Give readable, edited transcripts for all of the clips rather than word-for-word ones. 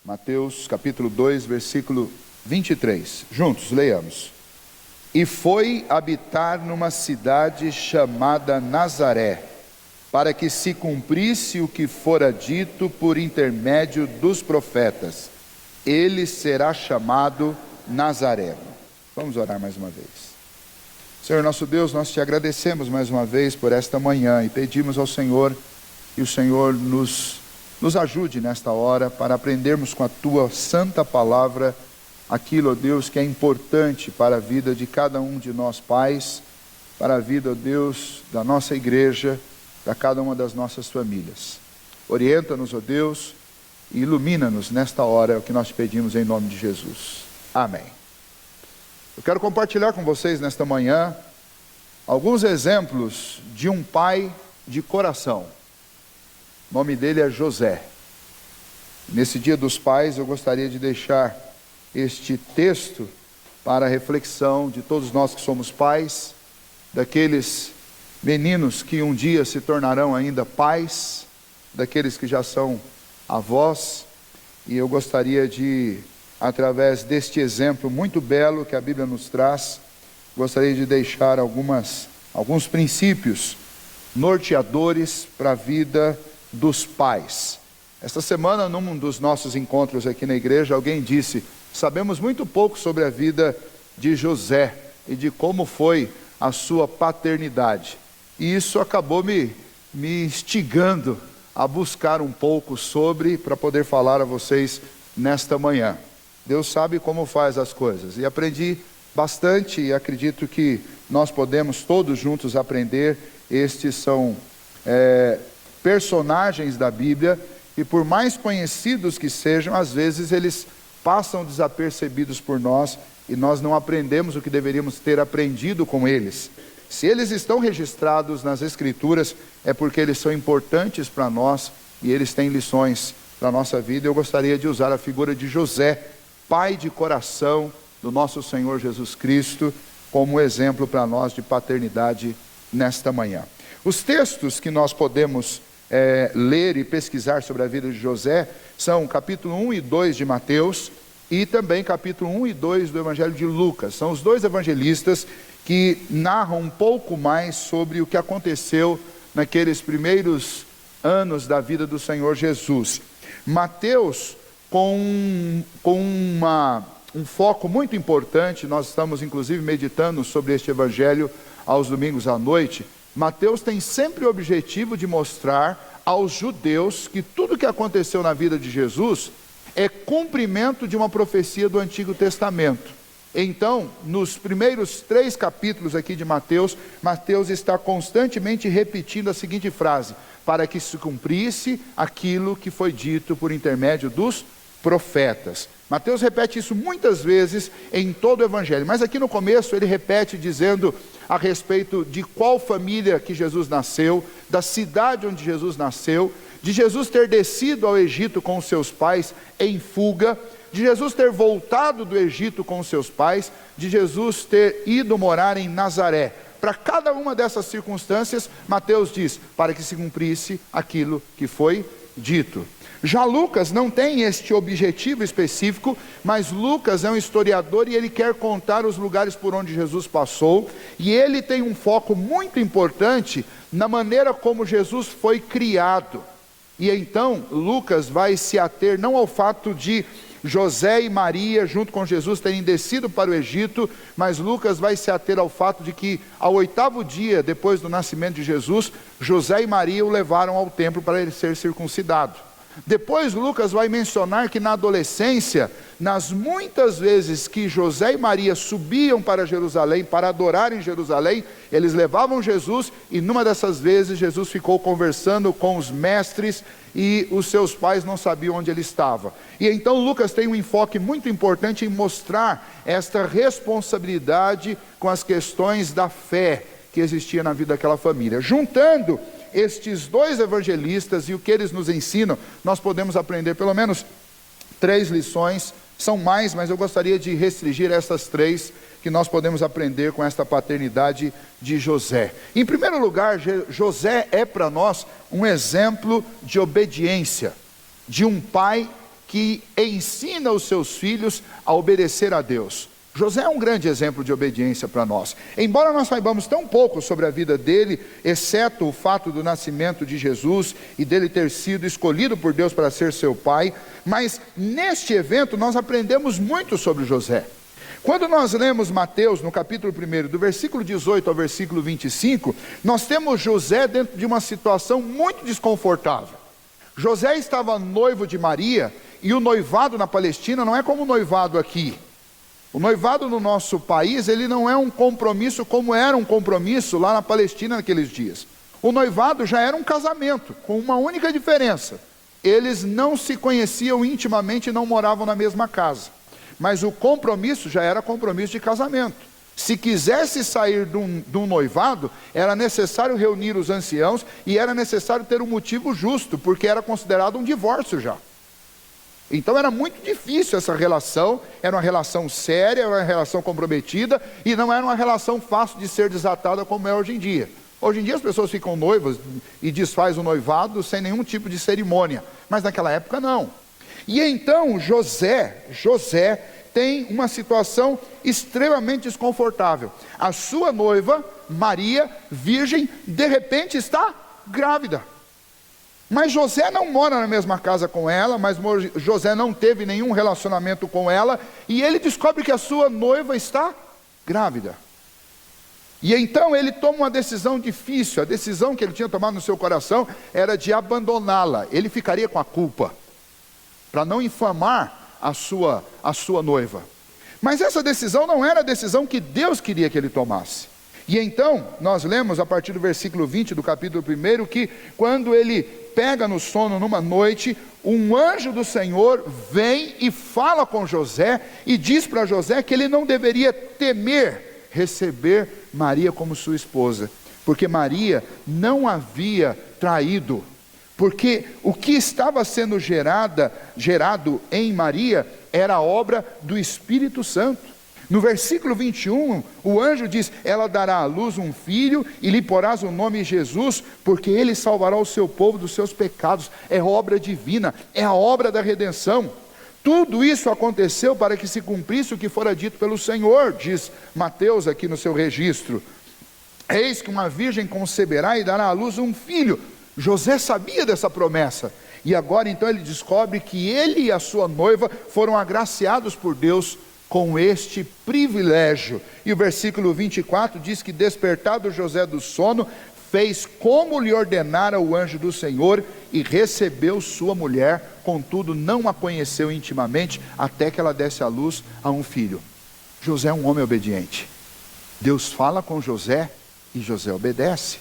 Mateus capítulo 2, versículo 23. Juntos, leiamos. E foi habitar numa cidade chamada Nazaré, para que se cumprisse o que fora dito por intermédio dos profetas: ele será chamado Nazareno. Vamos orar mais uma vez. Senhor nosso Deus, nós te agradecemos mais uma vez por esta manhã e pedimos ao Senhor que o Senhor nos ajude nesta hora para aprendermos com a tua santa palavra aquilo, ó Deus, que é importante para a vida de cada um de nós pais, para a vida, ó Deus, da nossa igreja, para cada uma das nossas famílias. Orienta-nos, ó Deus, e ilumina-nos nesta hora, é o que nós te pedimos em nome de Jesus. Amém. Eu quero compartilhar com vocês nesta manhã alguns exemplos de um pai de coração. O nome dele é José. Nesse Dia dos Pais eu gostaria de deixar este texto para a reflexão de todos nós que somos pais, daqueles meninos que um dia se tornarão ainda pais, daqueles que já são avós, e eu gostaria de, através deste exemplo muito belo que a Bíblia nos traz, gostaria de deixar alguns princípios norteadores para a vida dos pais. Esta semana, num dos nossos encontros aqui na igreja, alguém disse: sabemos muito pouco sobre a vida de José e de como foi a sua paternidade. E isso acabou me instigando a buscar um pouco sobre, para poder falar a vocês nesta manhã. Deus sabe como faz as coisas, e aprendi bastante, e acredito que nós podemos todos juntos aprender. Estes são personagens da Bíblia, e por mais conhecidos que sejam, às vezes eles passam desapercebidos por nós, e nós não aprendemos o que deveríamos ter aprendido com eles. Se eles estão registrados nas Escrituras, é porque eles são importantes para nós, e eles têm lições para a nossa vida. Eu gostaria de usar a figura de José, pai de coração do nosso Senhor Jesus Cristo, como exemplo para nós de paternidade nesta manhã. Os textos que nós podemos ler e pesquisar sobre a vida de José são capítulo 1 e 2 de Mateus, e também capítulo 1 e 2 do Evangelho de Lucas. São os dois evangelistas que narram um pouco mais sobre o que aconteceu naqueles primeiros anos da vida do Senhor Jesus. Mateus, com um foco muito importante, nós estamos inclusive meditando sobre este evangelho aos domingos à noite. Mateus tem sempre o objetivo de mostrar aos judeus que tudo que aconteceu na vida de Jesus é cumprimento de uma profecia do Antigo Testamento. Então, nos primeiros 3 capítulos aqui de Mateus, Mateus está constantemente repetindo a seguinte frase: para que se cumprisse aquilo que foi dito por intermédio dos profetas. Mateus repete isso muitas vezes em todo o Evangelho, mas aqui no começo ele repete dizendo a respeito de qual família que Jesus nasceu, da cidade onde Jesus nasceu, de Jesus ter descido ao Egito com os seus pais em fuga, de Jesus ter voltado do Egito com os seus pais, de Jesus ter ido morar em Nazaré. Para cada uma dessas circunstâncias, Mateus diz: para que se cumprisse aquilo que foi dito. Já Lucas não tem este objetivo específico, mas Lucas é um historiador e ele quer contar os lugares por onde Jesus passou, e ele tem um foco muito importante na maneira como Jesus foi criado. E então Lucas vai se ater não ao fato de José e Maria, junto com Jesus, terem descido para o Egito, mas Lucas vai se ater ao fato de que, ao 8º dia depois do nascimento de Jesus, José e Maria o levaram ao templo para ele ser circuncidado. Depois Lucas vai mencionar que na adolescência, nas muitas vezes que José e Maria subiam para Jerusalém, para adorar em Jerusalém, eles levavam Jesus, e numa dessas vezes Jesus ficou conversando com os mestres, e os seus pais não sabiam onde ele estava. E então Lucas tem um enfoque muito importante em mostrar esta responsabilidade com as questões da fé que existia na vida daquela família. Juntando estes dois evangelistas e o que eles nos ensinam, nós podemos aprender pelo menos 3 lições. São mais, mas eu gostaria de restringir essas 3 que nós podemos aprender com esta paternidade de José. Em primeiro lugar, José é para nós um exemplo de obediência, de um pai que ensina os seus filhos a obedecer a Deus. José é um grande exemplo de obediência para nós. Embora nós saibamos tão pouco sobre a vida dele, exceto o fato do nascimento de Jesus e dele ter sido escolhido por Deus para ser seu pai, mas neste evento nós aprendemos muito sobre José. Quando nós lemos Mateus, no capítulo 1, do versículo 18 ao versículo 25, nós temos José dentro de uma situação muito desconfortável. José estava noivo de Maria, e o noivado na Palestina não é como o noivado aqui. O noivado no nosso país, ele não é um compromisso como era um compromisso lá na Palestina naqueles dias. O noivado já era um casamento, com uma única diferença. Eles não se conheciam intimamente e não moravam na mesma casa. Mas o compromisso já era compromisso de casamento. Se quisesse sair de um noivado, era necessário reunir os anciãos e era necessário ter um motivo justo, porque era considerado um divórcio já. Então era muito difícil essa relação, era uma relação séria, era uma relação comprometida, e não era uma relação fácil de ser desatada como é hoje em dia. Hoje em dia as pessoas ficam noivas e desfazem o noivado sem nenhum tipo de cerimônia, mas naquela época não. E então José tem uma situação extremamente desconfortável. A sua noiva, Maria, virgem, de repente está grávida. Mas José não mora na mesma casa com ela, mas José não teve nenhum relacionamento com ela, e ele descobre que a sua noiva está grávida. E então ele toma uma decisão difícil. A decisão que ele tinha tomado no seu coração era de abandoná-la. Ele ficaria com a culpa, para não infamar a sua noiva. Mas essa decisão não era a decisão que Deus queria que ele tomasse. E então, nós lemos a partir do versículo 20 do capítulo 1, que quando ele pega no sono numa noite, um anjo do Senhor vem e fala com José, e diz para José que ele não deveria temer receber Maria como sua esposa, porque Maria não havia traído, porque o que estava sendo gerado em Maria era a obra do Espírito Santo. No versículo 21, o anjo diz: ela dará à luz um filho e lhe porás o nome Jesus, porque ele salvará o seu povo dos seus pecados. É obra divina, é a obra da redenção. Tudo isso aconteceu para que se cumprisse o que fora dito pelo Senhor, diz Mateus aqui no seu registro. Eis que uma virgem conceberá e dará à luz um filho. José sabia dessa promessa, e agora então ele descobre que ele e a sua noiva foram agraciados por Deus com este privilégio. E o versículo 24 diz que, despertado José do sono, fez como lhe ordenara o anjo do Senhor e recebeu sua mulher, contudo não a conheceu intimamente, até que ela desse à luz a um filho. José é um homem obediente. Deus fala com José e José obedece.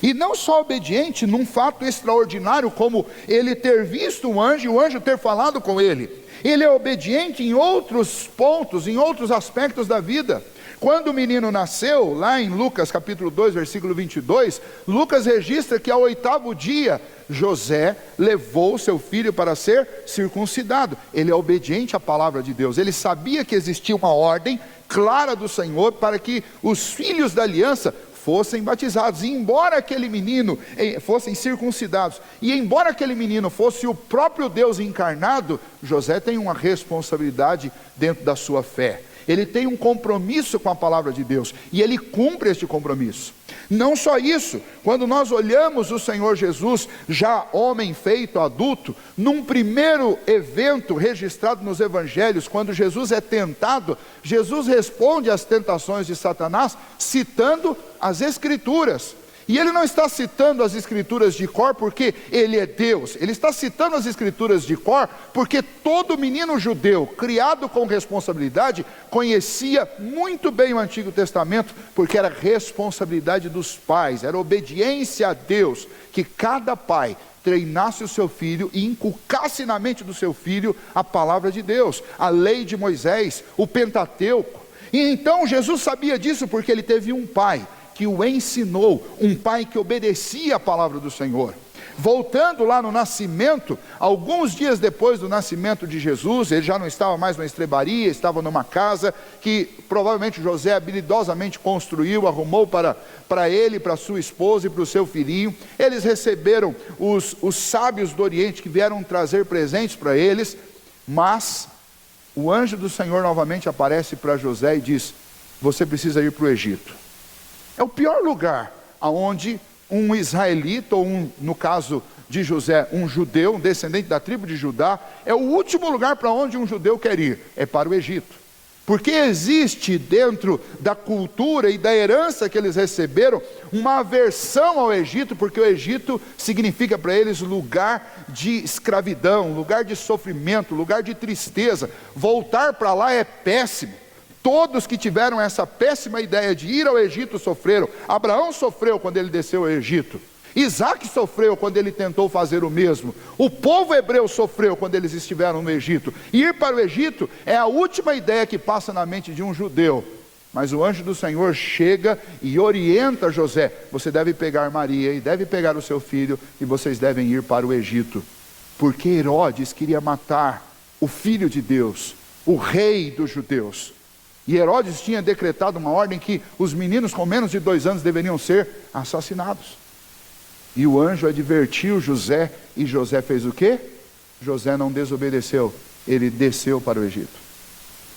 E não só obediente num fato extraordinário como ele ter visto o anjo e o anjo ter falado com ele. Ele é obediente em outros pontos, em outros aspectos da vida. Quando o menino nasceu, lá em Lucas capítulo 2, versículo 22, Lucas registra que ao 8º dia, José levou seu filho para ser circuncidado. Ele é obediente à palavra de Deus. Ele sabia que existia uma ordem clara do Senhor para que os filhos da aliança fossem batizados, e embora aquele menino fossem circuncidados, e embora aquele menino fosse o próprio Deus encarnado, José tem uma responsabilidade dentro da sua fé. Ele tem um compromisso com a palavra de Deus, e ele cumpre este compromisso. Não só isso, quando nós olhamos o Senhor Jesus, já homem feito adulto, num primeiro evento registrado nos evangelhos, quando Jesus é tentado, Jesus responde às tentações de Satanás, citando as Escrituras. E ele não está citando as Escrituras de cor porque ele é Deus. Ele está citando as Escrituras de cor porque todo menino judeu, criado com responsabilidade, conhecia muito bem o Antigo Testamento, porque era responsabilidade dos pais, era obediência a Deus, que cada pai treinasse o seu filho e inculcasse na mente do seu filho a palavra de Deus, a lei de Moisés, o Pentateuco. E então Jesus sabia disso porque ele teve um pai que o ensinou, um pai que obedecia a palavra do Senhor. Voltando lá no nascimento, alguns dias depois do nascimento de Jesus, ele já não estava mais numa estrebaria, estava numa casa que provavelmente José habilidosamente construiu, arrumou para ele, para sua esposa e para o seu filhinho. Eles receberam os sábios do Oriente que vieram trazer presentes para eles, mas o anjo do Senhor novamente aparece para José e diz: você precisa ir para o Egito. É o pior lugar aonde um israelita, ou no caso de José, um judeu, um descendente da tribo de Judá, é o último lugar para onde um judeu quer ir, é para o Egito. Porque existe dentro da cultura e da herança que eles receberam, uma aversão ao Egito, porque o Egito significa para eles lugar de escravidão, lugar de sofrimento, lugar de tristeza. Voltar para lá é péssimo. Todos que tiveram essa péssima ideia de ir ao Egito sofreram. Abraão sofreu quando ele desceu ao Egito. Isaac sofreu quando ele tentou fazer o mesmo. O povo hebreu sofreu quando eles estiveram no Egito. E ir para o Egito é a última ideia que passa na mente de um judeu. Mas o anjo do Senhor chega e orienta José: você deve pegar Maria e deve pegar o seu filho e vocês devem ir para o Egito. Porque Herodes queria matar o filho de Deus, o rei dos judeus. E Herodes tinha decretado uma ordem que os meninos com menos de 2 anos deveriam ser assassinados. E o anjo advertiu José, e José fez o quê? José não desobedeceu, ele desceu para o Egito.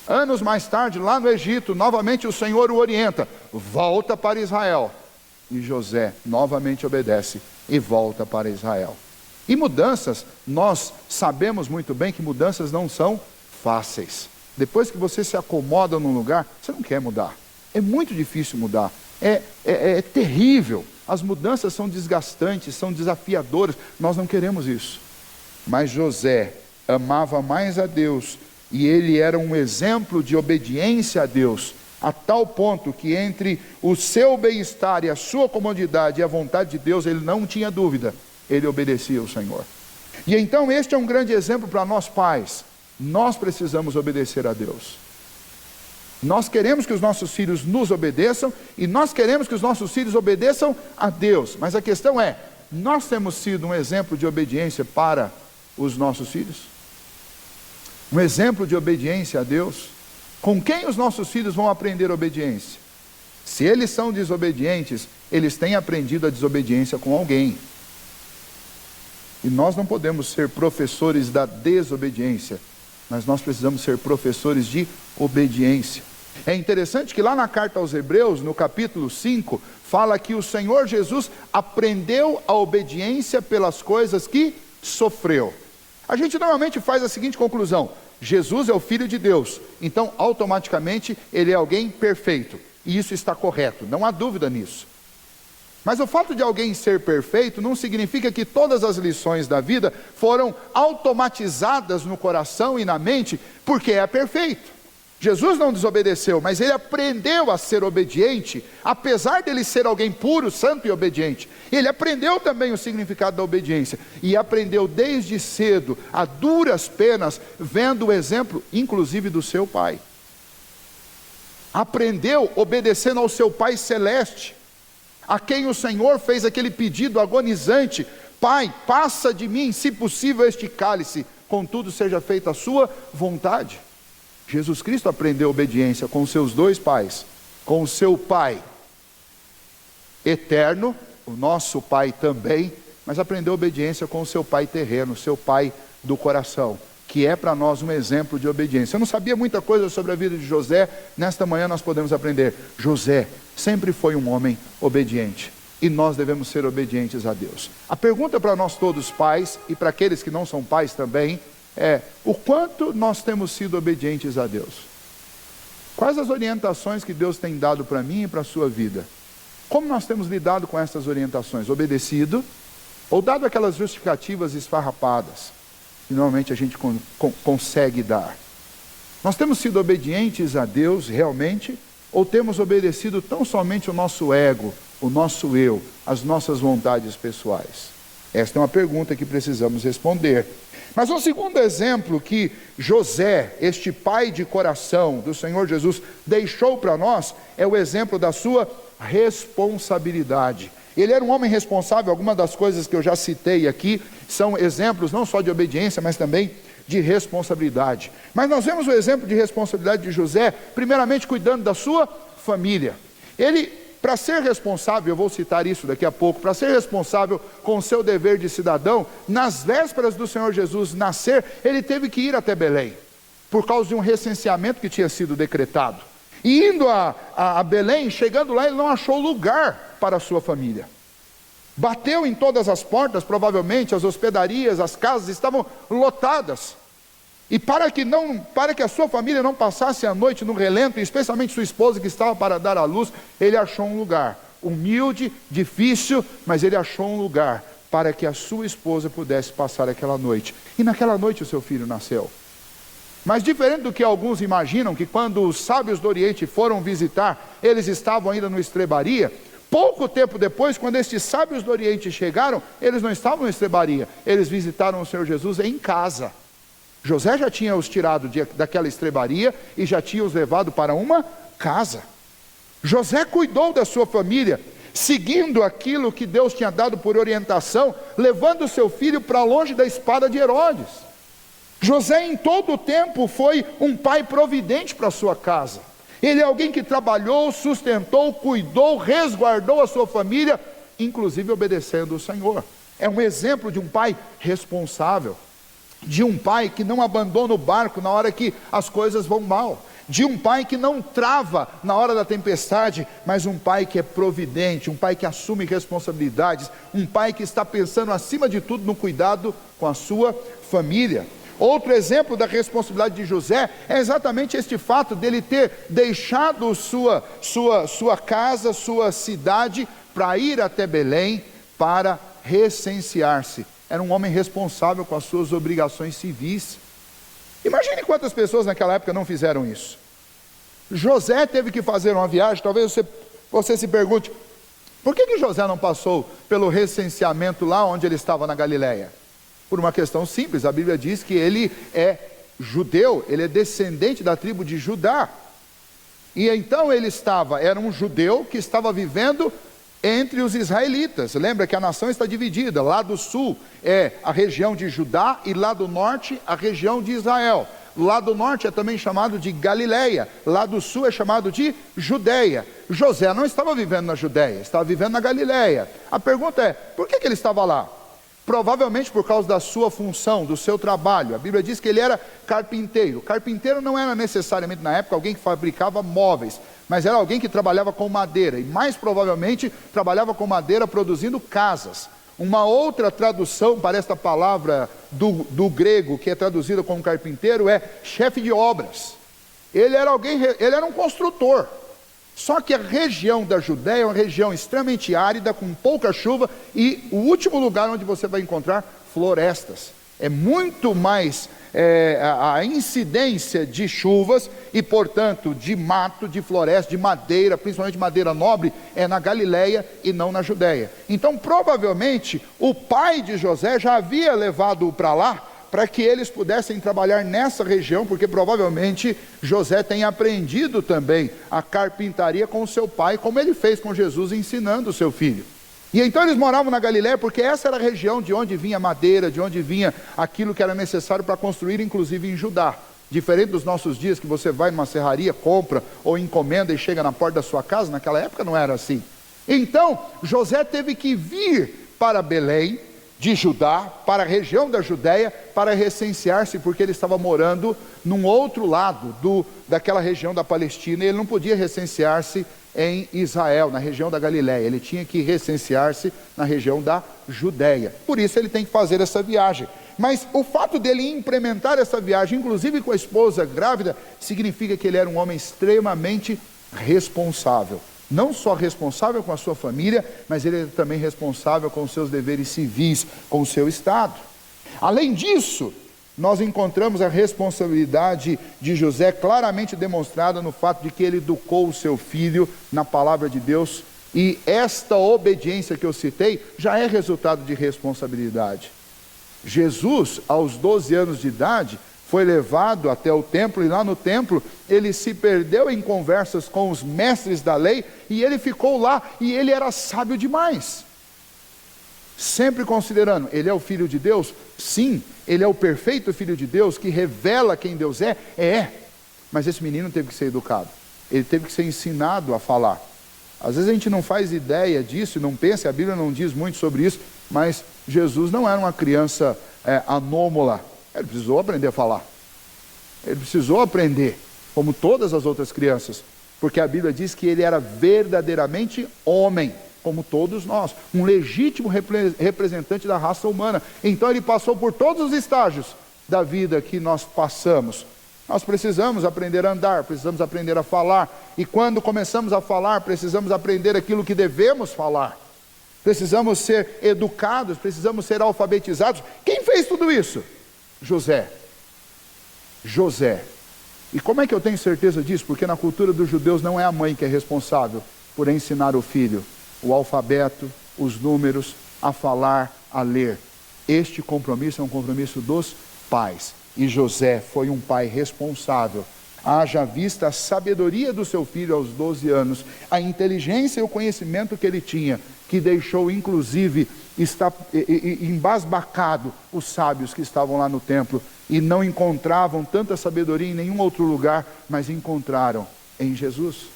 Anos mais tarde, lá no Egito, novamente o Senhor o orienta: volta para Israel. E José novamente obedece e volta para Israel. E mudanças, nós sabemos muito bem que mudanças não são fáceis. Depois que você se acomoda num lugar, você não quer mudar. É muito difícil mudar. É terrível. As mudanças são desgastantes, são desafiadoras. Nós não queremos isso. Mas José amava mais a Deus, e ele era um exemplo de obediência a Deus, a tal ponto que entre o seu bem-estar e a sua comodidade e a vontade de Deus, ele não tinha dúvida, ele obedecia ao Senhor. E então este é um grande exemplo para nós pais. Nós precisamos obedecer a Deus. Nós queremos que os nossos filhos nos obedeçam, e nós queremos que os nossos filhos obedeçam a Deus. Mas a questão é, nós temos sido um exemplo de obediência para os nossos filhos? Um exemplo de obediência a Deus? Com quem os nossos filhos vão aprender obediência? Se eles são desobedientes, eles têm aprendido a desobediência com alguém. E nós não podemos ser professores da desobediência, mas nós precisamos ser professores de obediência. É interessante que lá na carta aos Hebreus, no capítulo 5, fala que o Senhor Jesus aprendeu a obediência pelas coisas que sofreu. A gente normalmente faz a seguinte conclusão: Jesus é o Filho de Deus, então automaticamente ele é alguém perfeito. E isso está correto, não há dúvida nisso. Mas o fato de alguém ser perfeito não significa que todas as lições da vida foram automatizadas no coração e na mente, porque é perfeito. Jesus não desobedeceu, mas ele aprendeu a ser obediente, apesar dele ser alguém puro, santo e obediente. Ele aprendeu também o significado da obediência, e aprendeu desde cedo, a duras penas, vendo o exemplo, inclusive do seu pai. Aprendeu obedecendo ao seu Pai Celeste, a quem o Senhor fez aquele pedido agonizante: Pai, passa de mim, se possível, este cálice, contudo seja feita a sua vontade. Jesus Cristo aprendeu obediência com seus dois pais, com o seu Pai eterno, o nosso Pai também, mas aprendeu obediência com o seu Pai terreno, o seu Pai do coração, que é para nós um exemplo de obediência. Eu não sabia muita coisa sobre a vida de José, nesta manhã nós podemos aprender. José sempre foi um homem obediente, e nós devemos ser obedientes a Deus. A pergunta para nós todos pais, e para aqueles que não são pais também, é: o quanto nós temos sido obedientes a Deus? Quais as orientações que Deus tem dado para mim e para a sua vida? Como nós temos lidado com essas orientações? Obedecido, ou dado aquelas justificativas esfarrapadas que normalmente a gente consegue dar? Nós temos sido obedientes a Deus realmente, ou temos obedecido tão somente o nosso ego, o nosso eu, as nossas vontades pessoais? Esta é uma pergunta que precisamos responder. Mas um segundo exemplo que José, este pai de coração do Senhor Jesus, deixou para nós, é o exemplo da sua responsabilidade. Ele era um homem responsável. Algumas das coisas que eu já citei aqui são exemplos não só de obediência, mas também de responsabilidade. Mas nós vemos o exemplo de responsabilidade de José, primeiramente cuidando da sua família. Ele, para ser responsável, eu vou citar isso daqui a pouco, para ser responsável com o seu dever de cidadão, nas vésperas do Senhor Jesus nascer, ele teve que ir até Belém, por causa de um recenseamento que tinha sido decretado. E indo a Belém, chegando lá, ele não achou lugar para a sua família. Bateu em todas as portas, provavelmente as hospedarias, as casas estavam lotadas. E para que a sua família não passasse a noite no relento, especialmente sua esposa que estava para dar à luz, ele achou um lugar, humilde, difícil, mas ele achou um lugar para que a sua esposa pudesse passar aquela noite. E naquela noite o seu filho nasceu. Mas diferente do que alguns imaginam, que quando os sábios do Oriente foram visitar, eles estavam ainda no estrebaria. Pouco tempo depois, quando estes sábios do Oriente chegaram, eles não estavam na estrebaria, eles visitaram o Senhor Jesus em casa. José já tinha os tirado daquela estrebaria e já tinha os levado para uma casa. José cuidou da sua família, seguindo aquilo que Deus tinha dado por orientação, levando seu filho para longe da espada de Herodes. José em todo o tempo foi um pai providente para a sua casa. Ele é alguém que trabalhou, sustentou, cuidou, resguardou a sua família, inclusive obedecendo o Senhor. É um exemplo de um pai responsável, de um pai que não abandona o barco na hora que as coisas vão mal, de um pai que não trava na hora da tempestade, mas um pai que é providente, um pai que assume responsabilidades, um pai que está pensando acima de tudo no cuidado com a sua família. Outro exemplo da responsabilidade de José é exatamente este fato dele ter deixado sua casa, sua cidade, para ir até Belém para recensear-se. Era um homem responsável com as suas obrigações civis. Imagine quantas pessoas naquela época não fizeram isso. José teve que fazer uma viagem, talvez você se pergunte, por que José não passou pelo recenseamento lá onde ele estava na Galileia? Por uma questão simples, a Bíblia diz que ele é judeu, ele é descendente da tribo de Judá. E então era um judeu que estava vivendo entre os israelitas. Lembra que a nação está dividida, lá do sul é a região de Judá e lá do norte a região de Israel. Lá do norte é também chamado de Galileia, lá do sul é chamado de Judeia. José não estava vivendo na Judeia, estava vivendo na Galileia. A pergunta é, por que ele estava lá? Provavelmente por causa da sua função, do seu trabalho. A Bíblia diz que ele era carpinteiro. Carpinteiro não era necessariamente na época alguém que fabricava móveis, mas era alguém que trabalhava com madeira, e mais provavelmente trabalhava com madeira produzindo casas. Uma outra tradução para esta palavra do grego, que é traduzida como carpinteiro, é chefe de obras. Ele era um construtor. Só que a região da Judéia é uma região extremamente árida, com pouca chuva, e o último lugar onde você vai encontrar florestas. É muito mais a incidência de chuvas e, portanto, de mato, de floresta, de madeira, principalmente madeira nobre, é na Galileia e não na Judéia. Então, provavelmente, o pai de José já havia levado-o para lá, para que eles pudessem trabalhar nessa região, porque provavelmente José tem aprendido também a carpintaria com o seu pai, como ele fez com Jesus, ensinando o seu filho. E então eles moravam na Galileia, porque essa era a região de onde vinha madeira, de onde vinha aquilo que era necessário para construir, inclusive em Judá. Diferente dos nossos dias, que você vai numa serraria, compra ou encomenda e chega na porta da sua casa, naquela época não era assim. Então, José teve que vir para Belém, de Judá, para a região da Judéia, para recensear-se, porque ele estava morando num outro lado daquela região da Palestina, e ele não podia recensear-se em Israel, na região da Galileia, ele tinha que recensear-se na região da Judéia. Por isso ele tem que fazer essa viagem. Mas o fato dele implementar essa viagem, inclusive com a esposa grávida, significa que ele era um homem extremamente responsável. Não só responsável com a sua família, mas ele é também responsável com os seus deveres civis, com o seu Estado. Além disso, nós encontramos a responsabilidade de José claramente demonstrada no fato de que ele educou o seu filho na palavra de Deus, e esta obediência que eu citei já é resultado de responsabilidade. Jesus, aos 12 anos de idade, foi levado até o templo, e lá no templo ele se perdeu em conversas com os mestres da lei, e ele ficou lá, e ele era sábio demais. sempre considerando, ele é o Filho de Deus? Sim. Ele é o perfeito Filho de Deus, que revela quem Deus é? É. Mas esse menino teve que ser educado. Ele teve que ser ensinado a falar. Às vezes a gente não faz ideia disso, não pensa, a Bíblia não diz muito sobre isso, mas Jesus não era uma criança anômala. Ele precisou aprender a falar. Ele precisou aprender, como todas as outras crianças, porque a Bíblia diz que ele era verdadeiramente homem, como todos nós, um legítimo representante da raça humana. Então ele passou por todos os estágios da vida que nós passamos. Nós precisamos aprender a andar, precisamos aprender a falar, e quando começamos a falar, precisamos aprender aquilo que devemos falar. Precisamos ser educados, precisamos ser alfabetizados. Quem fez tudo isso? José. E como é que eu tenho certeza disso? Porque na cultura dos judeus não é a mãe que é responsável por ensinar o filho o alfabeto, os números, a falar, a ler. Este compromisso é um compromisso dos pais. E José foi um pai responsável. Haja vista a sabedoria do seu filho aos 12 anos, a inteligência e o conhecimento que ele tinha, que deixou inclusive embasbacado os sábios que estavam lá no templo e não encontravam tanta sabedoria em nenhum outro lugar, mas encontraram em Jesus.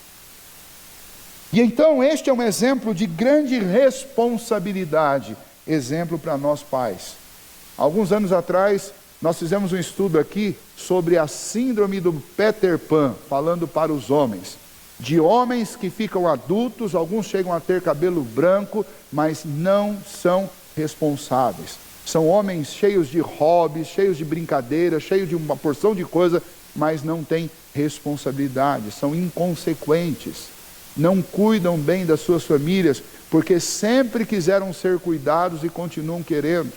E então este é um exemplo de grande responsabilidade, exemplo para nós pais. Alguns anos atrás, nós fizemos um estudo aqui sobre a síndrome do Peter Pan, falando para os homens. De homens que ficam adultos, alguns chegam a ter cabelo branco, mas não são responsáveis. São homens cheios de hobbies, cheios de brincadeiras, cheios de uma porção de coisa, mas não têm responsabilidade, são inconsequentes. Não cuidam bem das suas famílias, porque sempre quiseram ser cuidados e continuam querendo.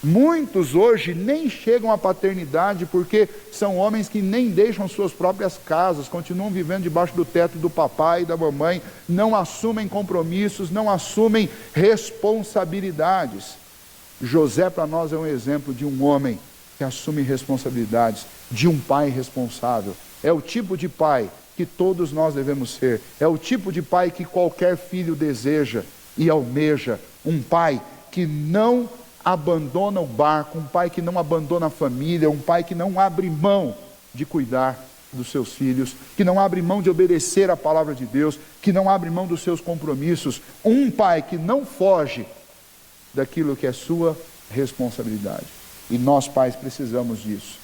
Muitos hoje nem chegam à paternidade porque são homens que nem deixam suas próprias casas, continuam vivendo debaixo do teto do papai e da mamãe, não assumem compromissos, não assumem responsabilidades. José para nós é um exemplo de um homem que assume responsabilidades, de um pai responsável. É o tipo de pai que todos nós devemos ser, é o tipo de pai que qualquer filho deseja e almeja, um pai que não abandona o barco, um pai que não abandona a família, um pai que não abre mão de cuidar dos seus filhos, que não abre mão de obedecer a palavra de Deus, que não abre mão dos seus compromissos, um pai que não foge daquilo que é sua responsabilidade. E nós pais precisamos disso.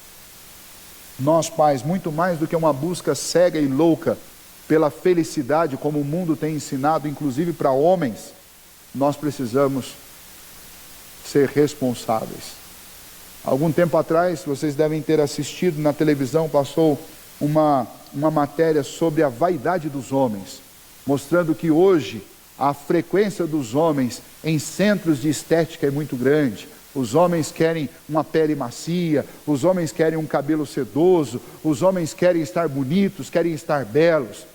Nós pais, muito mais do que uma busca cega e louca pela felicidade, como o mundo tem ensinado, inclusive para homens, nós precisamos ser responsáveis. Algum tempo atrás, vocês devem ter assistido na televisão, passou uma matéria sobre a vaidade dos homens, mostrando que hoje a frequência dos homens em centros de estética é muito grande. Os homens querem uma pele macia, os homens querem um cabelo sedoso, os homens querem estar bonitos, querem estar belos.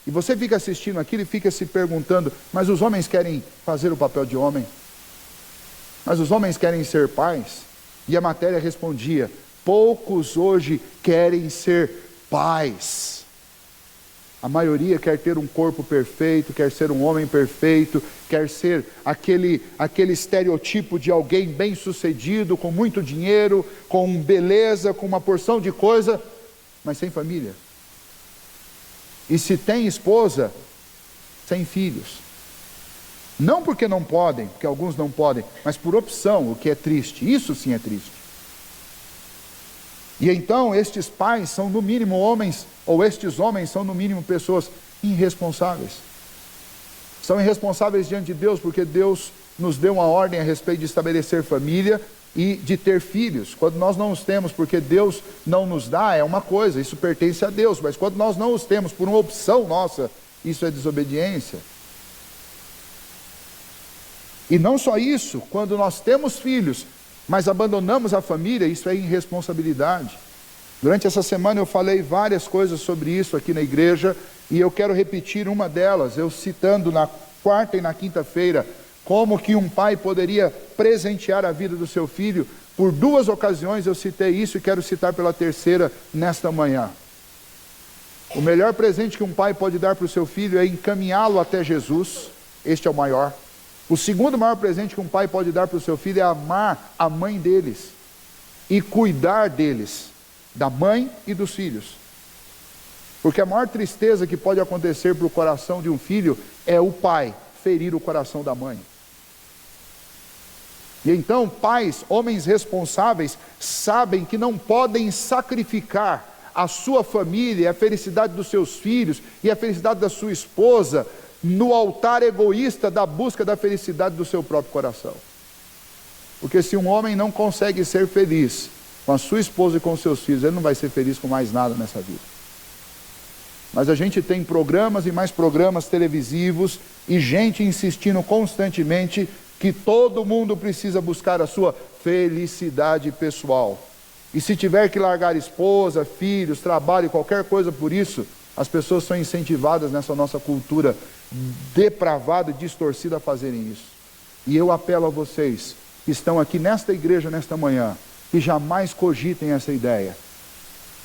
E você fica assistindo aquilo e fica se perguntando, mas os homens querem fazer o papel de homem? Mas os homens querem ser pais? E a matéria respondia, poucos hoje querem ser pais. A maioria quer ter um corpo perfeito, quer ser um homem perfeito, quer ser aquele estereotipo de alguém bem-sucedido, com muito dinheiro, com beleza, com uma porção de coisa, mas sem família. E se tem esposa, sem filhos. Não porque não podem, porque alguns não podem, mas por opção, o que é triste. Isso sim é triste. E então estes pais são no mínimo homens, ou estes homens são no mínimo pessoas irresponsáveis. São irresponsáveis diante de Deus, porque Deus nos deu uma ordem a respeito de estabelecer família e de ter filhos. Quando nós não os temos porque Deus não nos dá, é uma coisa, isso pertence a Deus. Mas quando nós não os temos por uma opção nossa, isso é desobediência. E não só isso, quando nós temos filhos, mas abandonamos a família, isso é irresponsabilidade. Durante essa semana eu falei várias coisas sobre isso aqui na igreja, e eu quero repetir uma delas, eu citando na quarta e na quinta-feira, como que um pai poderia presentear a vida do seu filho. Por 2 ocasiões eu citei isso e quero citar pela terceira nesta manhã. O melhor presente que um pai pode dar para o seu filho é encaminhá-lo até Jesus, este é o maior. O segundo maior presente que um pai pode dar para o seu filho é amar a mãe deles e cuidar deles, da mãe e dos filhos. Porque a maior tristeza que pode acontecer para o coração de um filho é o pai ferir o coração da mãe. E então, pais, homens responsáveis, sabem que não podem sacrificar a sua família, a felicidade dos seus filhos e a felicidade da sua esposa no altar egoísta da busca da felicidade do seu próprio coração. Porque se um homem não consegue ser feliz com a sua esposa e com os seus filhos, ele não vai ser feliz com mais nada nessa vida. Mas a gente tem programas e mais programas televisivos e gente insistindo constantemente que todo mundo precisa buscar a sua felicidade pessoal. E se tiver que largar esposa, filhos, trabalho, qualquer coisa por isso, as pessoas são incentivadas nessa nossa cultura depravada e distorcida a fazerem isso. E eu apelo a vocês que estão aqui nesta igreja nesta manhã, que jamais cogitem essa ideia.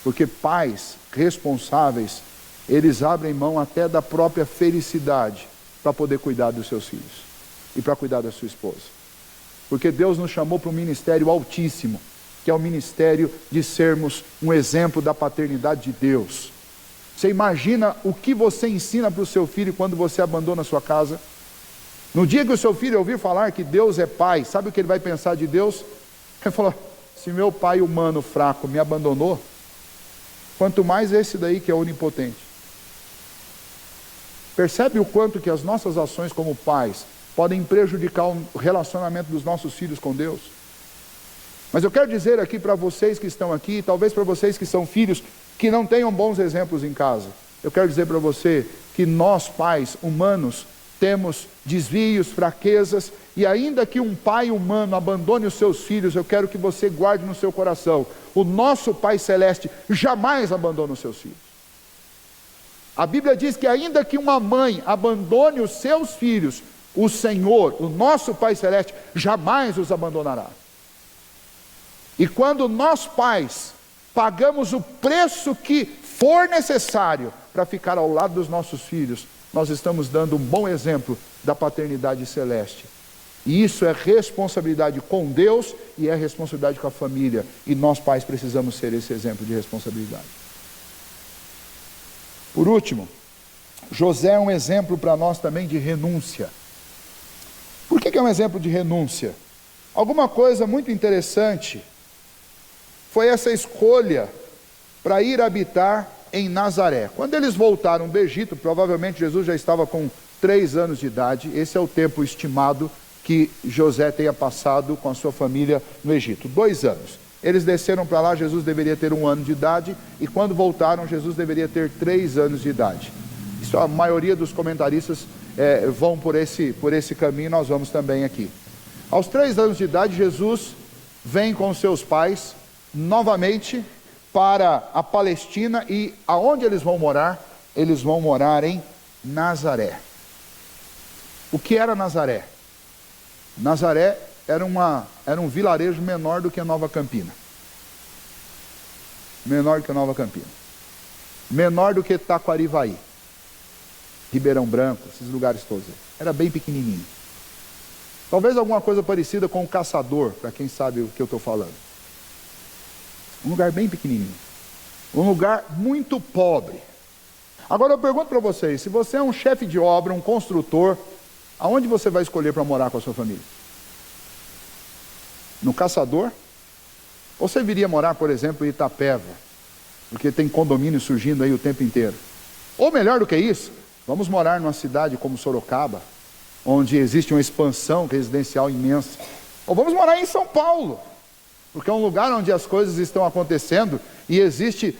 Porque pais responsáveis, eles abrem mão até da própria felicidade para poder cuidar dos seus filhos e para cuidar da sua esposa. Porque Deus nos chamou para um ministério altíssimo, que é o ministério de sermos um exemplo da paternidade de Deus. Você imagina o que você ensina para o seu filho quando você abandona a sua casa? No dia que o seu filho ouvir falar que Deus é pai, sabe o que ele vai pensar de Deus? Ele vai falar, se meu pai humano fraco me abandonou, quanto mais esse daí que é onipotente. Percebe o quanto que as nossas ações como pais podem prejudicar o relacionamento dos nossos filhos com Deus? Mas eu quero dizer aqui para vocês que estão aqui, talvez para vocês que são filhos que não tenham bons exemplos em casa, eu quero dizer para você que nós pais humanos temos desvios, fraquezas, e ainda que um pai humano abandone os seus filhos, eu quero que você guarde no seu coração, o nosso Pai Celeste jamais abandona os seus filhos. A Bíblia diz que ainda que uma mãe abandone os seus filhos, o Senhor, o nosso Pai Celeste, jamais os abandonará. E quando nós pais pagamos o preço que for necessário para ficar ao lado dos nossos filhos, nós estamos dando um bom exemplo da paternidade celeste. E isso é responsabilidade com Deus e é responsabilidade com a família. E nós pais precisamos ser esse exemplo de responsabilidade. Por último, José é um exemplo para nós também de renúncia. Por que é um exemplo de renúncia? Alguma coisa muito interessante foi essa escolha para ir habitar em Nazaré. Quando eles voltaram do Egito, provavelmente Jesus já estava com 3 anos de idade. Esse é o tempo estimado que José tenha passado com a sua família no Egito, 2 anos. Eles desceram para lá, Jesus deveria ter 1 ano de idade, e quando voltaram, Jesus deveria ter 3 anos de idade. Isso, a maioria dos comentaristas vão por esse caminho, nós vamos também aqui. Aos 3 anos de idade, Jesus vem com seus pais novamente para a Palestina, e aonde eles vão morar? Eles vão morar em Nazaré. O que era Nazaré? Nazaré era um vilarejo menor do que a Nova Campina. Menor do que a Nova Campina. Menor do que Taquarivaí, Ribeirão Branco, esses lugares todos. Era bem pequenininho. Talvez alguma coisa parecida com o Caçador, para quem sabe o que eu estou falando. Um lugar bem pequenininho. Um lugar muito pobre. Agora eu pergunto para vocês, se você é um chefe de obra, um construtor, aonde você vai escolher para morar com a sua família? No Caçador? Ou você viria morar, por exemplo, em Itapeva? Porque tem condomínio surgindo aí o tempo inteiro. Ou melhor do que isso, vamos morar numa cidade como Sorocaba, onde existe uma expansão residencial imensa. Ou vamos morar em São Paulo, porque é um lugar onde as coisas estão acontecendo e existe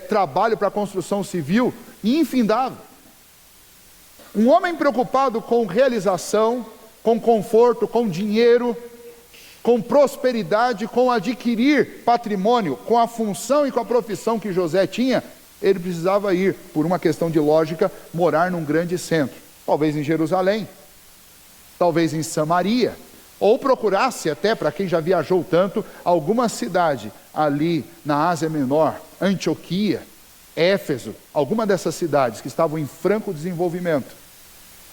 trabalho para a construção civil infindável. Um homem preocupado com realização, com conforto, com dinheiro, com prosperidade, com adquirir patrimônio, com a função e com a profissão que José tinha, ele precisava ir, por uma questão de lógica, morar num grande centro. Talvez em Jerusalém, talvez em Samaria, ou procurasse até, para quem já viajou tanto, alguma cidade ali na Ásia Menor, Antioquia, Éfeso, alguma dessas cidades que estavam em franco desenvolvimento.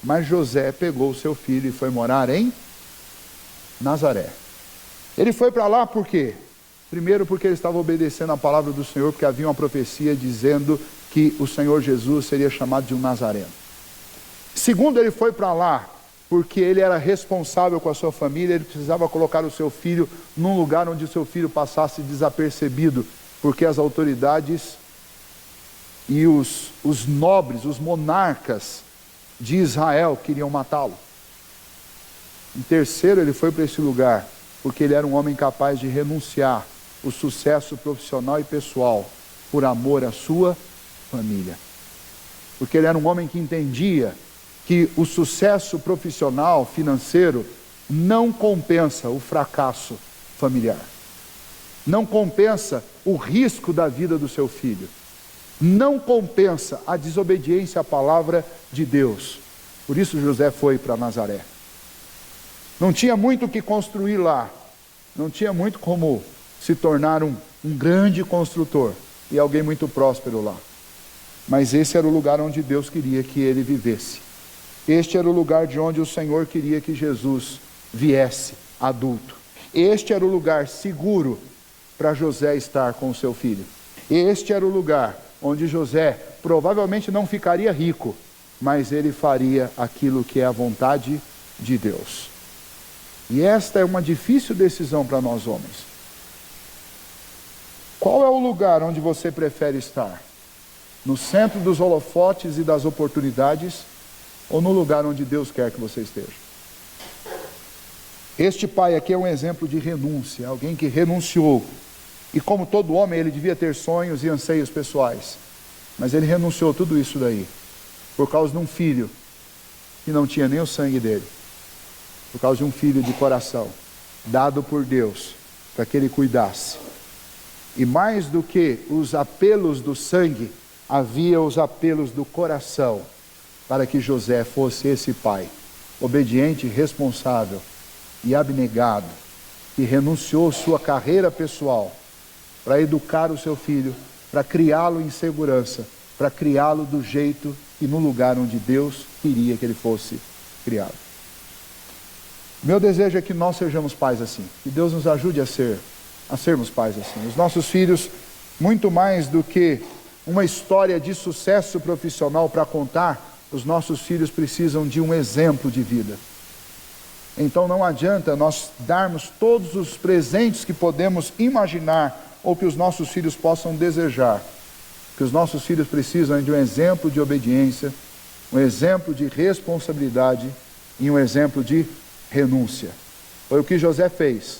Mas José pegou o seu filho e foi morar em Nazaré. Ele foi para lá por quê? Primeiro, porque ele estava obedecendo a palavra do Senhor, porque havia uma profecia dizendo que o Senhor Jesus seria chamado de um Nazareno. Segundo, ele foi para lá porque ele era responsável com a sua família, ele precisava colocar o seu filho num lugar onde o seu filho passasse desapercebido, porque as autoridades e os nobres, os monarcas de Israel queriam matá-lo. Em terceiro, ele foi para esse lugar porque ele era um homem capaz de renunciar o sucesso profissional e pessoal por amor à sua família. Porque ele era um homem que entendia que o sucesso profissional, financeiro, não compensa o fracasso familiar. Não compensa o risco da vida do seu filho. Não compensa a desobediência à palavra de Deus. Por isso José foi para Nazaré. Não tinha muito o que construir lá. Não tinha muito como se tornar um grande construtor e alguém muito próspero lá. Mas esse era o lugar onde Deus queria que ele vivesse. Este era o lugar de onde o Senhor queria que Jesus viesse adulto. Este era o lugar seguro para José estar com o seu filho. Este era o lugar onde José provavelmente não ficaria rico, mas ele faria aquilo que é a vontade de Deus. E esta é uma difícil decisão para nós homens. Qual é o lugar onde você prefere estar? No centro dos holofotes e das oportunidades, ou no lugar onde Deus quer que você esteja? Este pai aqui é um exemplo de renúncia, alguém que renunciou. E como todo homem, ele devia ter sonhos e anseios pessoais. Mas ele renunciou tudo isso daí, por causa de um filho que não tinha nem o sangue dele. Por causa de um filho de coração, dado por Deus, para que ele cuidasse. E mais do que os apelos do sangue, havia os apelos do coração, para que José fosse esse pai, obediente, responsável e abnegado, que renunciou sua carreira pessoal para educar o seu filho, para criá-lo em segurança, para criá-lo do jeito e no lugar onde Deus queria que ele fosse criado. Meu desejo é que nós sejamos pais assim, que Deus nos ajude a sermos pais assim. Os nossos filhos, muito mais do que uma história de sucesso profissional para contar, os nossos filhos precisam de um exemplo de vida. Então não adianta nós darmos todos os presentes que podemos imaginar ou que os nossos filhos possam desejar. Que os nossos filhos precisam de um exemplo de obediência, um exemplo de responsabilidade e um exemplo de renúncia. Foi o que José fez.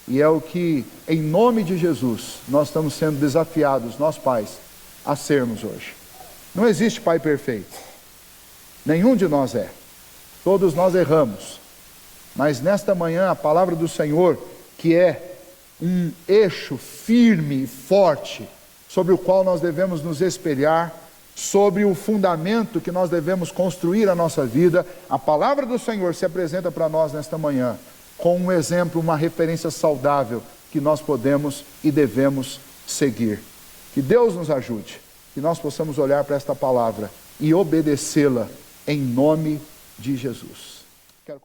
E é o que, em nome de Jesus, nós estamos sendo desafiados, nós pais, a sermos hoje. Não existe pai perfeito. Nenhum de nós é. Todos nós erramos. Mas nesta manhã a palavra do Senhor, que é um eixo firme e forte, sobre o qual nós devemos nos espelhar, sobre o fundamento que nós devemos construir a nossa vida, a palavra do Senhor se apresenta para nós nesta manhã, com um exemplo, uma referência saudável, que nós podemos e devemos seguir. Que Deus nos ajude, que nós possamos olhar para esta palavra e obedecê-la, em nome de Jesus. Quero